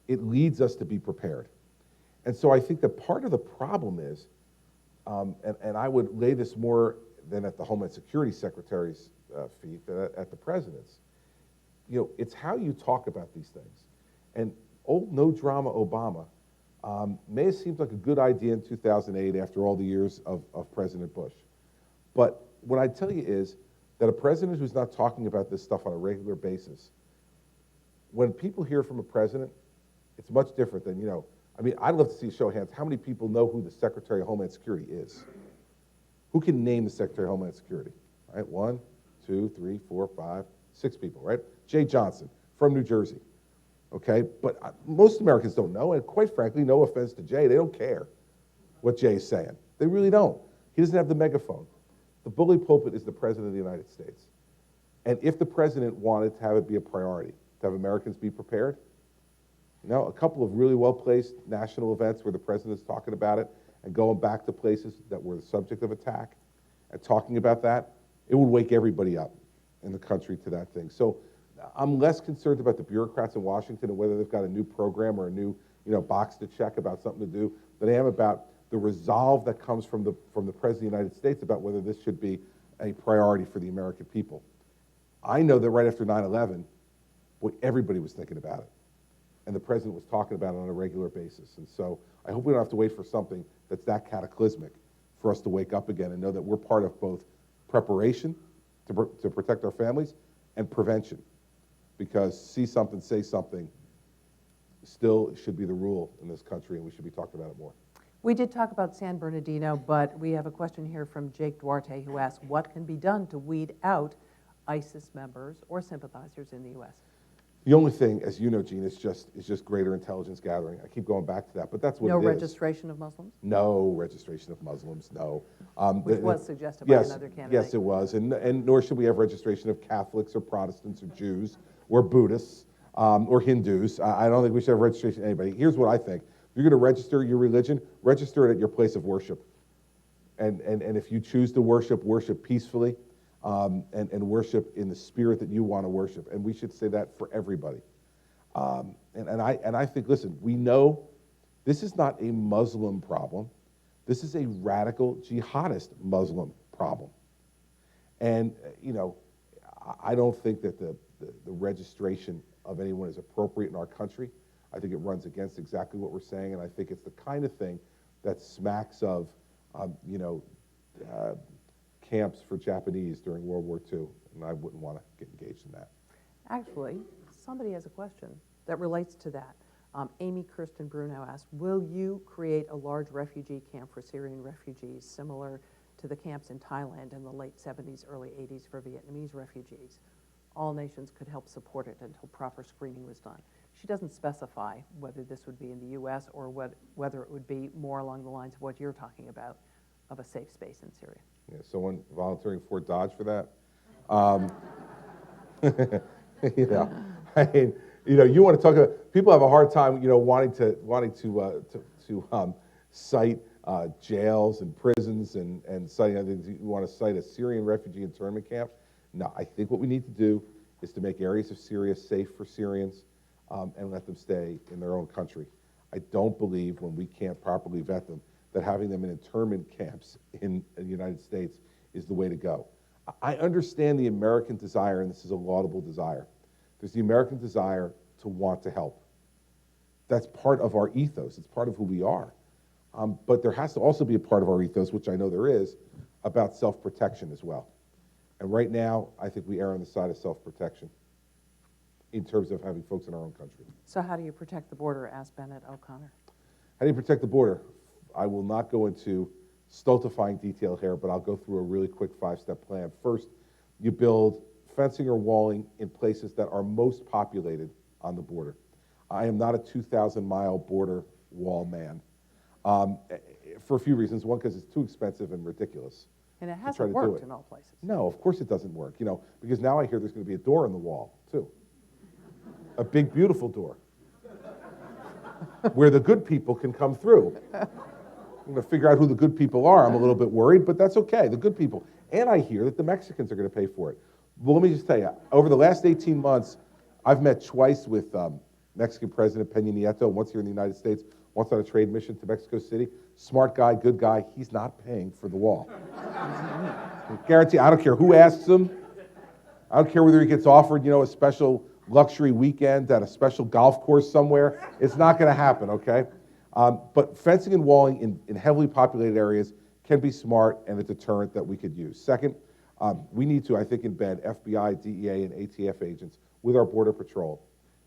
it leads us to be prepared. And so I think that part of the problem is, and I would lay this more than at the Homeland Security Secretary's feet than at the President's. It's how you talk about these things. And old no-drama Obama may have seemed like a good idea in 2008 after all the years of President Bush. But what I tell you is that a president who's not talking about this stuff on a regular basis, when people hear from a president, it's much different than, I'd love to see a show of hands. How many people know who the Secretary of Homeland Security is? Who can name the Secretary of Homeland Security? All right, 1, 2, 3, 4, 5, 6 people, right? Jay Johnson from New Jersey. Okay, but most Americans don't know, and quite frankly, no offense to Jay, they don't care what Jay is saying. They really don't. He doesn't have the megaphone. The bully pulpit is the President of the United States. And if the President wanted to have it be a priority, to have Americans be prepared, a couple of really well-placed national events where the President's talking about it and going back to places that were the subject of attack and talking about that, it would wake everybody up in the country to that thing. So I'm less concerned about the bureaucrats in Washington and whether they've got a new program or a new box to check about something to do than I am about the resolve that comes from the President of the United States about whether this should be a priority for the American people. I know that right after 9/11, everybody was thinking about it. And the President was talking about it on a regular basis. And so I hope we don't have to wait for something that's that cataclysmic for us to wake up again and know that we're part of both preparation to protect our families and prevention. Because see something, say something still should be the rule in this country, and we should be talking about it more. We did talk about San Bernardino, but we have a question here from Jake Duarte who asks, what can be done to weed out ISIS members or sympathizers in the U.S.? The only thing, as you know, Gene, is just greater intelligence gathering. I keep going back to that, but that's what No it is. registration of Muslims? No registration of Muslims, no. Which was suggested by another candidate. Yes, it was, and nor should we have registration of Catholics or Protestants or Jews or Buddhists or Hindus. I don't think we should have registration of anybody. Here's what I think. If you're going to register your religion, register it at your place of worship. And if you choose to worship peacefully, and worship in the spirit that you want to worship. And we should say that for everybody. And I think, listen, we know this is not a Muslim problem. This is a radical jihadist Muslim problem. And, I don't think that the registration of anyone is appropriate in our country. I think it runs against exactly what we're saying, and I think it's the kind of thing that smacks of, camps for Japanese during World War II, and I wouldn't want to get engaged in that. Actually, somebody has a question that relates to that. Amy Kirsten Bruno asked, will you create a large refugee camp for Syrian refugees similar to the camps in Thailand in the late 70s, early 80s for Vietnamese refugees? All nations could help support it until proper screening was done. She doesn't specify whether this would be in the U.S. or whether it would be more along the lines of what you're talking about, of a safe space in Syria. Yeah, someone volunteering Fort Dodge for that? You want to talk about, people have a hard time, wanting to cite jails and prisons and citing, you want to cite a Syrian refugee internment camp. No, I think what we need to do is to make areas of Syria safe for Syrians and let them stay in their own country. I don't believe, when we can't properly vet them, that having them in internment camps in the United States is the way to go. I understand the American desire, and this is a laudable desire. There's the American desire to want to help. That's part of our ethos. It's part of who we are. But there has to also be a part of our ethos, which I know there is, about self-protection as well. And right now, I think we err on the side of self-protection in terms of having folks in our own country. So how do you protect the border, asked Bennett O'Connor. How do you protect the border? I will not go into stultifying detail here, but I'll go through a really quick 5-step plan. First, you build fencing or walling in places that are most populated on the border. I am not a 2,000-mile border wall man for a few reasons. One, because it's too expensive and ridiculous. And it hasn't worked in all places. No, of course it doesn't work, because now I hear there's going to be a door in the wall, too. A big, beautiful door where the good people can come through. I'm going to figure out who the good people are. I'm a little bit worried, but that's okay, the good people. And I hear that the Mexicans are going to pay for it. Well, let me just tell you, over the last 18 months, I've met twice with Mexican President Peña Nieto, once here in the United States, once on a trade mission to Mexico City. Smart guy, good guy, he's not paying for the wall. I guarantee, I don't care who asks him. I don't care whether he gets offered, a special luxury weekend at a special golf course somewhere. It's not going to happen, okay? But fencing and walling in heavily populated areas can be smart and a deterrent that we could use. Second, we need to, I think, embed FBI, DEA, and ATF agents with our Border Patrol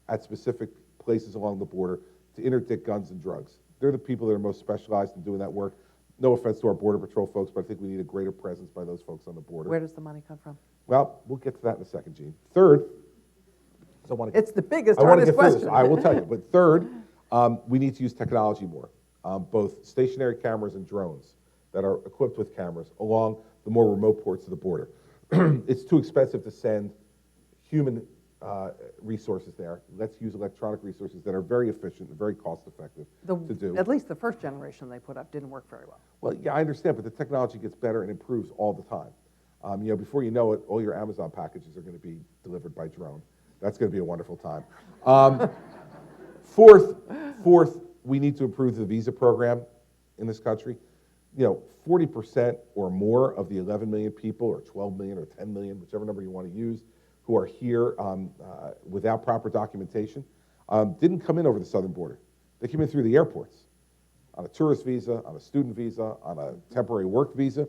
at specific places along the border to interdict guns and drugs. They're the people that are most specialized in doing that work. No offense to our Border Patrol folks, but I think we need a greater presence by those folks on the border. Where does the money come from? Well, we'll get to that in a second, Gene. Third, it's the biggest, hardest question. I will tell you. But third, we need to use technology more, both stationary cameras and drones that are equipped with cameras along the more remote ports of the border. It's too expensive to send human resources there. Let's use electronic resources that are very efficient and very cost-effective to do. At least the first generation they put up didn't work very well. Well, yeah, I understand, but the technology gets better and improves all the time. Before you know it, all your Amazon packages are going to be delivered by drone. That's going to be a wonderful time. Fourth, we need to improve the visa program in this country. 40% or more of the 11 million people, or 12 million, or 10 million, whichever number you want to use, who are here without proper documentation, didn't come in over the southern border. They came in through the airports, on a tourist visa, on a student visa, on a temporary work visa,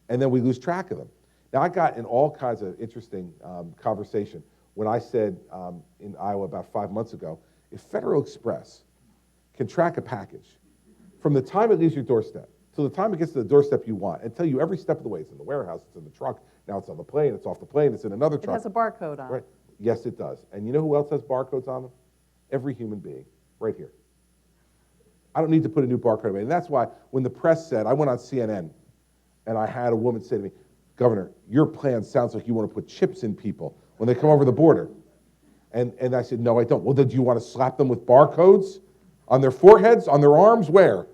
and then we lose track of them. Now, I got in all kinds of interesting conversation when I said in Iowa about 5 months ago, if Federal Express can track a package from the time it leaves your doorstep to the time it gets to the doorstep you want and tell you every step of the way, it's in the warehouse, it's in the truck, now it's on the plane, it's off the plane, it's in another truck. It has a barcode on it. Right. Yes, it does. And you know who else has barcodes on them? Every human being, right here. I don't need to put a new barcode on it. And that's why when the press said, I went on CNN, and I had a woman say to me, Governor, your plan sounds like you want to put chips in people when they come over the border. And I said, no, I don't. Well, do you want to slap them with barcodes on their foreheads, on their arms, where?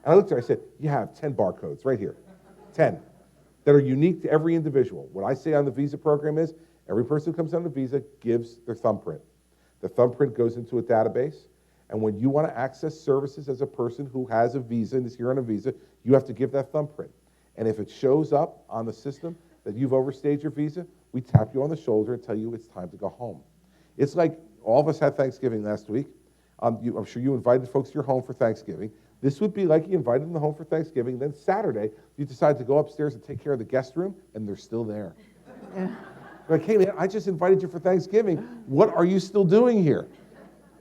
And I looked at her, I said, you have 10 barcodes right here, 10, that are unique to every individual. What I say on the visa program is, every person who comes on the visa gives their thumbprint. The thumbprint goes into a database, and when you want to access services as a person who has a visa and is here on a visa, you have to give that thumbprint. And if it shows up on the system that you've overstayed your visa, we tap you on the shoulder and tell you it's time to go home. It's like all of us had Thanksgiving last week. I'm sure you invited folks to your home for Thanksgiving. This would be like you invited them to home for Thanksgiving. Then Saturday, you decide to go upstairs and take care of the guest room, and they're still there. Yeah. Like, hey, man, I just invited you for Thanksgiving. What are you still doing here?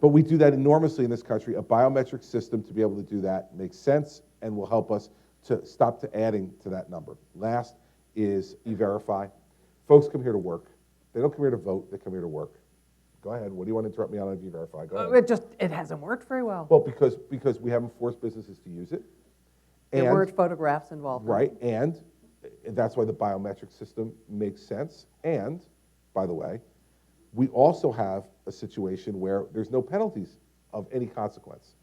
But we do that enormously in this country. A biometric system to be able to do that makes sense and will help us to stop to adding to that number. Last is E-Verify. Folks come here to work. They don't come here to vote. They come here to work. Go ahead. What do you want to interrupt me on E-Verify? Go ahead. It hasn't worked very well. Well, because we haven't forced businesses to use it. There weren't photographs involved. Right, and that's why the biometric system makes sense. And, by the way, we also have a situation where there's no penalties of any consequence.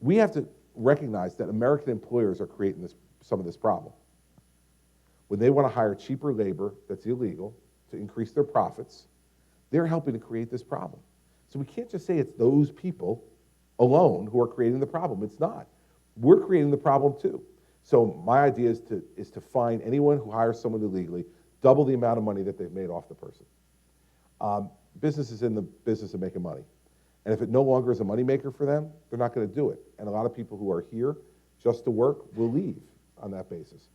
We have to recognize that American employers are creating some of this problem. When they want to hire cheaper labor that's illegal to increase their profits, they're helping to create this problem. So we can't just say it's those people alone who are creating the problem. It's not. We're creating the problem too. So my idea is to fine anyone who hires someone illegally, double the amount of money that they've made off the person. Business is in the business of making money. And if it no longer is a moneymaker for them, they're not going to do it. And a lot of people who are here just to work will leave on that basis.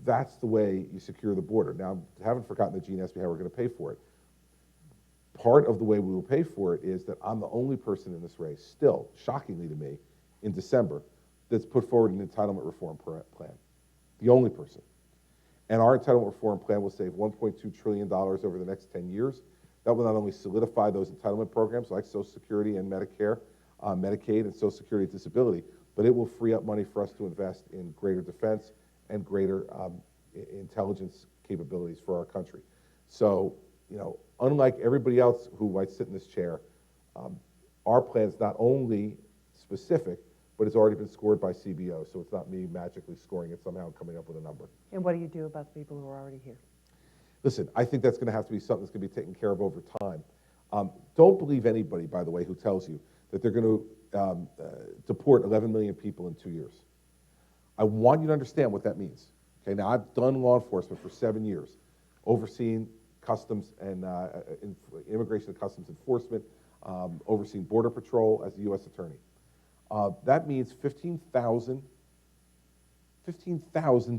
That's the way you secure the border. Now, I haven't forgotten that Gene asked me how we're going to pay for it. Part of the way we will pay for it is that I'm the only person in this race, still, shockingly to me, in December, that's put forward an entitlement reform plan. The only person. And our entitlement reform plan will save $1.2 trillion over the next 10 years. That will not only solidify those entitlement programs like Social Security and Medicare, Medicaid, and Social Security Disability, but it will free up money for us to invest in greater defense and greater intelligence capabilities for our country. So, you know, unlike everybody else who might sit in this chair, our plan is not only specific, but it's already been scored by CBO, so it's not me magically scoring it somehow and coming up with a number. And what do you do about the people who are already here? Listen, I think that's going to have to be something that's going to be taken care of over time. Don't believe anybody, by the way, who tells you that they're going to deport 11 million people in 2 years. I want you to understand what that means. Okay, now I've done law enforcement for 7 years, overseeing customs and immigration and customs enforcement, overseeing border patrol as a U.S. attorney. That means 15,000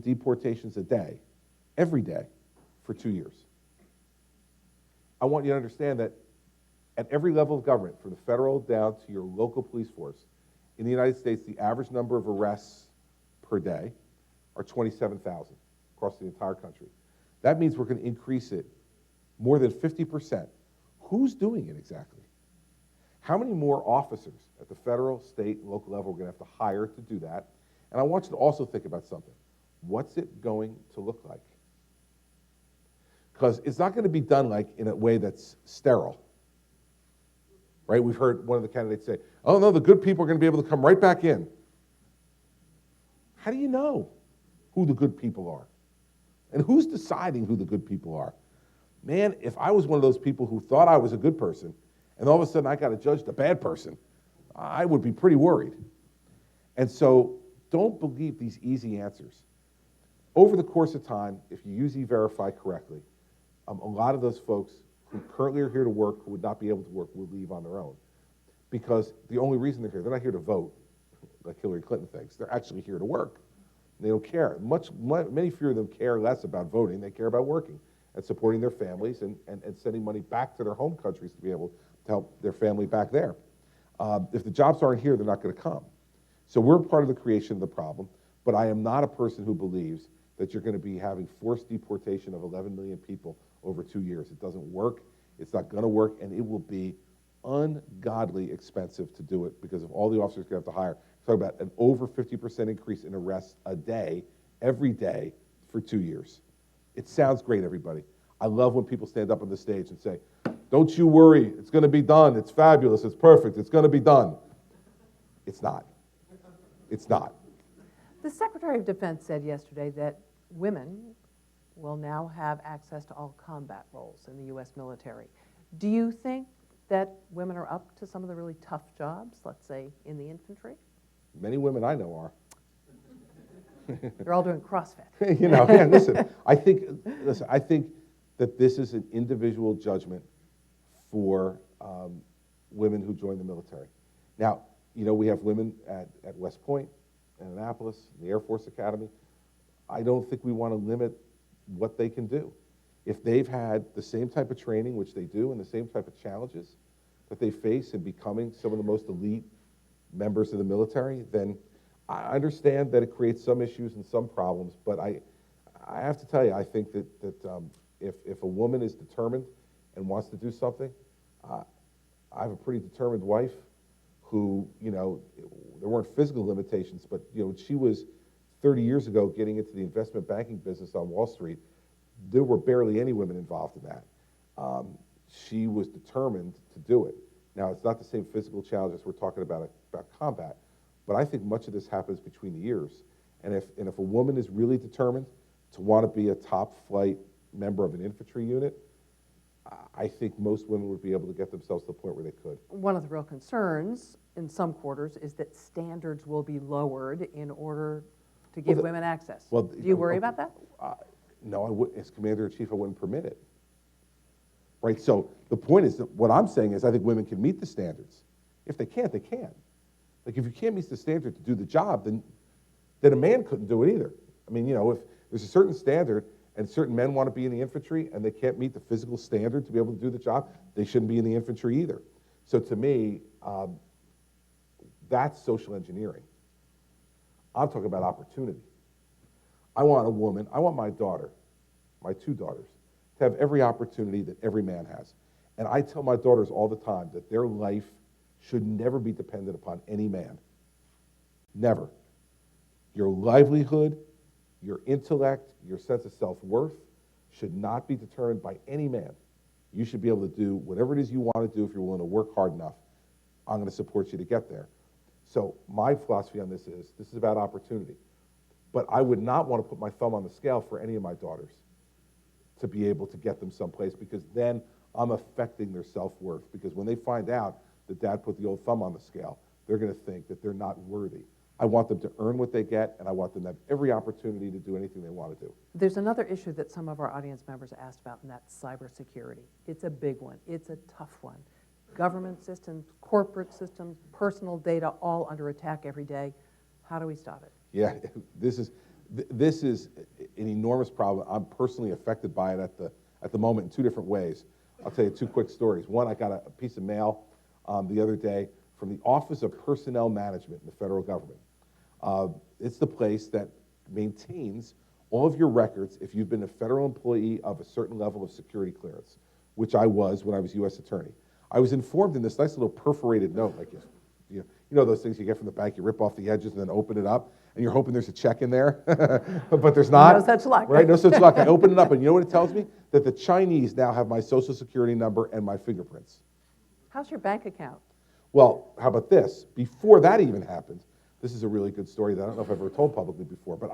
deportations a day, every day, for 2 years. I want you to understand that at every level of government, from the federal down to your local police force, in the United States, the average number of arrests per day are 27,000 across the entire country. That means we're going to increase it more than 50%. Who's doing it exactly? How many more officers at the federal, state, and local level we're going to have to hire to do that? And I want you to also think about something. What's it going to look like? Because it's not going to be done like in a way that's sterile. Right? We've heard one of the candidates say, oh no, the good people are going to be able to come right back in. How do you know who the good people are? And who's deciding who the good people are? Man, if I was one of those people who thought I was a good person, and all of a sudden I got to judge the bad person, I would be pretty worried. And so don't believe these easy answers. Over the course of time, if you use E-Verify correctly, a lot of those folks who currently are here to work, who would not be able to work, will leave on their own. Because the only reason they're here, they're not here to vote, like Hillary Clinton thinks. They're actually here to work. They don't care. Many fewer of them care less about voting. They care about working and supporting their families and sending money back to their home countries to be able to help their family back there. If the jobs aren't here, they're not going to come. So we're part of the creation of the problem, but I am not a person who believes that you're going to be having forced deportation of 11 million people over 2 years. It doesn't work. It's not going to work, and it will be ungodly expensive to do it because of all the officers you're going to have to hire. Talk about an over 50% increase in arrests a day, every day, for 2 years. It sounds great, everybody. I love when people stand up on the stage and say, don't you worry, it's going to be done, it's fabulous, it's perfect, it's going to be done. It's not. It's not. The Secretary of Defense said yesterday that women will now have access to all combat roles in the U.S. military. Do you think that women are up to some of the really tough jobs, let's say in the infantry? Many women I know are. They're all doing CrossFit. Yeah, listen, I think that this is an individual judgment for women who join the military. Now, we have women at West Point, in Annapolis, in the Air Force Academy. I don't think we want to limit what they can do. If they've had the same type of training, which they do, and the same type of challenges that they face in becoming some of the most elite members of the military, then I understand that it creates some issues and some problems, but I have to tell you, I think that if a woman is determined and wants to do something, I have a pretty determined wife who, there weren't physical limitations, but, she was 30 years ago getting into the investment banking business on Wall Street. There were barely any women involved in that. She was determined to do it. Now, it's not the same physical challenges we're talking about combat, but I think much of this happens between the ears. And if a woman is really determined to want to be a top flight member of an infantry unit, I think most women would be able to get themselves to the point where they could. One of the real concerns in some quarters is that standards will be lowered in order to give women access. Well, do you worry about that? No, as Commander-in-Chief, I wouldn't permit it. Right, so the point is, that what I'm saying is I think women can meet the standards. If they can't, they can't. Like, if you can't meet the standard to do the job, then a man couldn't do it either. I mean, if there's a certain standard and certain men want to be in the infantry and they can't meet the physical standard to be able to do the job, they shouldn't be in the infantry either. So to me, that's social engineering. I'm talking about opportunity. I want my daughter, my two daughters, to have every opportunity that every man has. And I tell my daughters all the time that their life should never be dependent upon any man. Never. Your livelihood, your intellect, your sense of self-worth should not be determined by any man. You should be able to do whatever it is you want to do if you're willing to work hard enough. I'm going to support you to get there. So my philosophy on this is about opportunity. But I would not want to put my thumb on the scale for any of my daughters to be able to get them someplace, because then I'm affecting their self-worth. Because when they find out that dad put the old thumb on the scale, they're going to think that they're not worthy. I want them to earn what they get, and I want them to have every opportunity to do anything they want to do. There's another issue that some of our audience members asked about, and that's cybersecurity. It's a big one. It's a tough one. Government systems, corporate systems, personal data, all under attack every day. How do we stop it? Yeah, this is an enormous problem. I'm personally affected by it at the moment in two different ways. I'll tell you two quick stories. One, I got a piece of mail the other day from the Office of Personnel Management in the federal government. It's the place that maintains all of your records if you've been a federal employee of a certain level of security clearance, which I was when I was U.S. Attorney. I was informed in this nice little perforated note, like you know those things you get from the bank, you rip off the edges and then open it up, and you're hoping there's a check in there, but there's not. No such luck. Right, no such luck. I open it up, and you know what it tells me? That the Chinese now have my social security number and my fingerprints. How's your bank account? Well, how about this? Before that even happened, this is a really good story that I don't know if I've ever told publicly before, but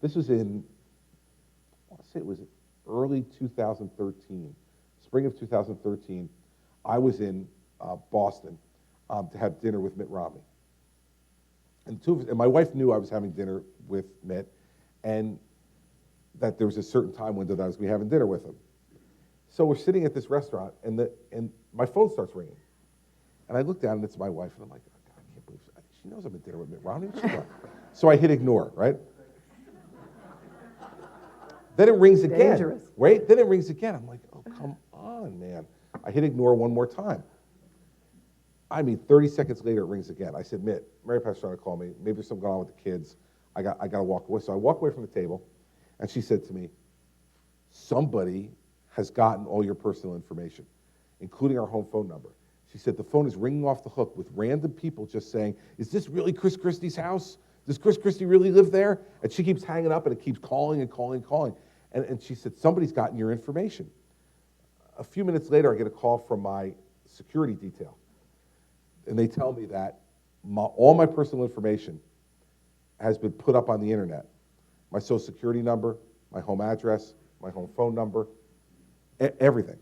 this was in, I want to say it was early 2013, spring of 2013. I was in Boston to have dinner with Mitt Romney. And my wife knew I was having dinner with Mitt, and that there was a certain time window that I was going to be having dinner with him. So we're sitting at this restaurant, and my phone starts ringing. And I look down, and it's my wife, and I'm like, oh, God, I can't believe she knows I'm at dinner with Mitt Romney. What's she doing? So I hit ignore, right? Then it rings again. Dangerous. Right? Then it rings again. I'm like, oh, come on, man. I hit ignore one more time. I mean, 30 seconds later, it rings again. I said, Mitt, Mary Pat's trying to call me. Maybe there's something going on with the kids. I got to walk away. So I walk away from the table, and she said to me, somebody has gotten all your personal information. including our home phone number. She said the phone is ringing off the hook with random people just saying, is this really Chris Christie's house? Does Chris Christie really live there? And she keeps hanging up and it keeps calling and calling and calling. And she said, somebody's gotten your information. A few minutes later, I get a call from my security detail. And they tell me that all my personal information has been put up on the internet. My social security number, my home address, my home phone number, everything.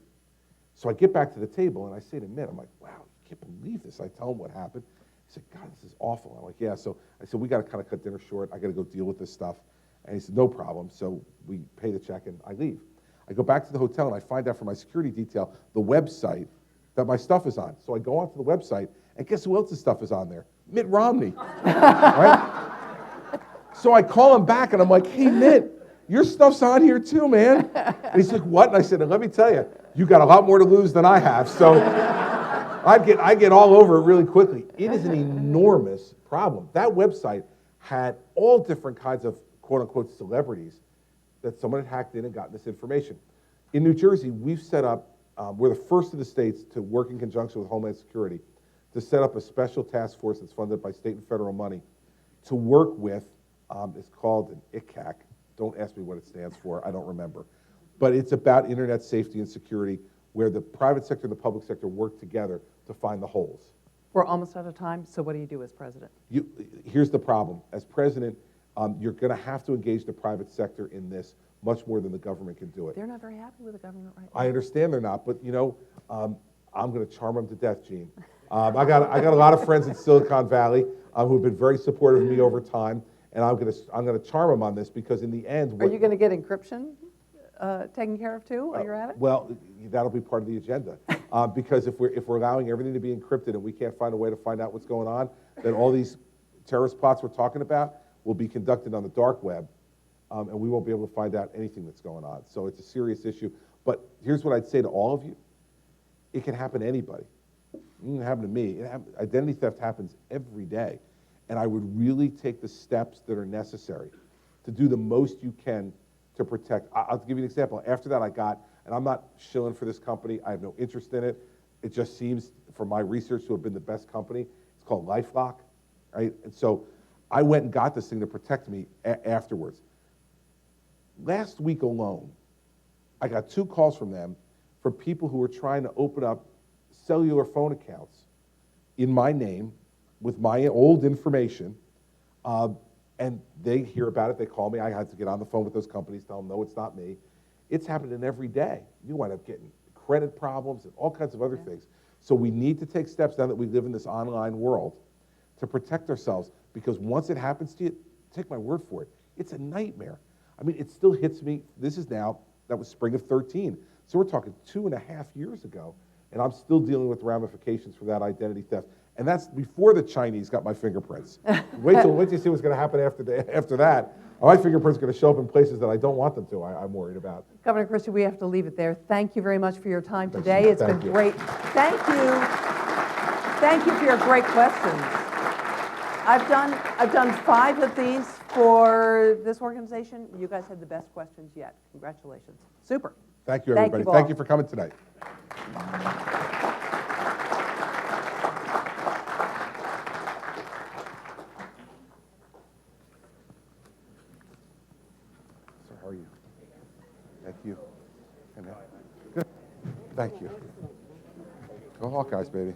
So I get back to the table and I say to Mitt, I'm like, wow, I can't believe this. I tell him what happened. He said, God, this is awful. I'm like, yeah. So I said, we got to kind of cut dinner short. I got to go deal with this stuff. And he said, no problem. So we pay the check and I leave. I go back to the hotel and I find out from my security detail the website that my stuff is on. So I go onto the website and guess who else's stuff is on there? Mitt Romney, right? So I call him back and I'm like, hey, Mitt, your stuff's on here too, man. And he's like, what? And I said, let me tell you, you got a lot more to lose than I have. So I get all over it really quickly. It is an enormous problem. That website had all different kinds of quote unquote celebrities that someone had hacked in and gotten this information. In New Jersey, we've set up, we're the first of the states to work in conjunction with Homeland Security to set up a special task force that's funded by state and federal money to work with, it's called an ICAC. Don't ask me what it stands for, I don't remember. But it's about internet safety and security where the private sector and the public sector work together to find the holes. We're almost out of time, so what do you do as president? Here's the problem. As president, you're going to have to engage the private sector in this much more than the government can do it. They're not very happy with the government right now. I understand they're not, but you know, I'm going to charm them to death, Gene. I got a lot of friends in Silicon Valley who've been very supportive of me over time, and I'm going to charm them on this because in the end, Are you going to get encryption taken care of too while you're at it? Well, that'll be part of the agenda because if we're allowing everything to be encrypted and we can't find a way to find out what's going on, then all these terrorist plots we're talking about will be conducted on the dark web, and we won't be able to find out anything that's going on. So it's a serious issue. But here's what I'd say to all of you. It can happen to anybody. It can happen to me. Identity theft happens every day. And I would really take the steps that are necessary to do the most you can to protect. I'll give you an example. After that, I got, and I'm not shilling for this company. I have no interest in it. It just seems, from my research, to have been the best company. It's called LifeLock, right? And so I went and got this thing to protect me afterwards. Last week alone, I got 2 calls from them from people who were trying to open up cellular phone accounts in my name with my old information, and they hear about it, they call me, I had to get on the phone with those companies, tell them, no, it's not me. It's happening every day. You wind up getting credit problems and all kinds of other things. So we need to take steps now that we live in this online world to protect ourselves, because once it happens to you, take my word for it, it's a nightmare. I mean, it still hits me, this is now, that was spring of 13. So we're talking 2.5 years ago, and I'm still dealing with ramifications for that identity theft. And that's before the Chinese got my fingerprints. Wait till you see what's going to happen after that. My fingerprints are going to show up in places that I don't want them to, I'm worried about. Governor Christie, we have to leave it there. Thank you very much for your time today. It's been great. Thank you. Thank you for your great questions. I've done 5 of these for this organization. You guys had the best questions yet. Congratulations. Super. Thank you, everybody. Thank you for coming tonight. So how are you? Thank you. Good. Thank you. Go Hawkeyes, baby.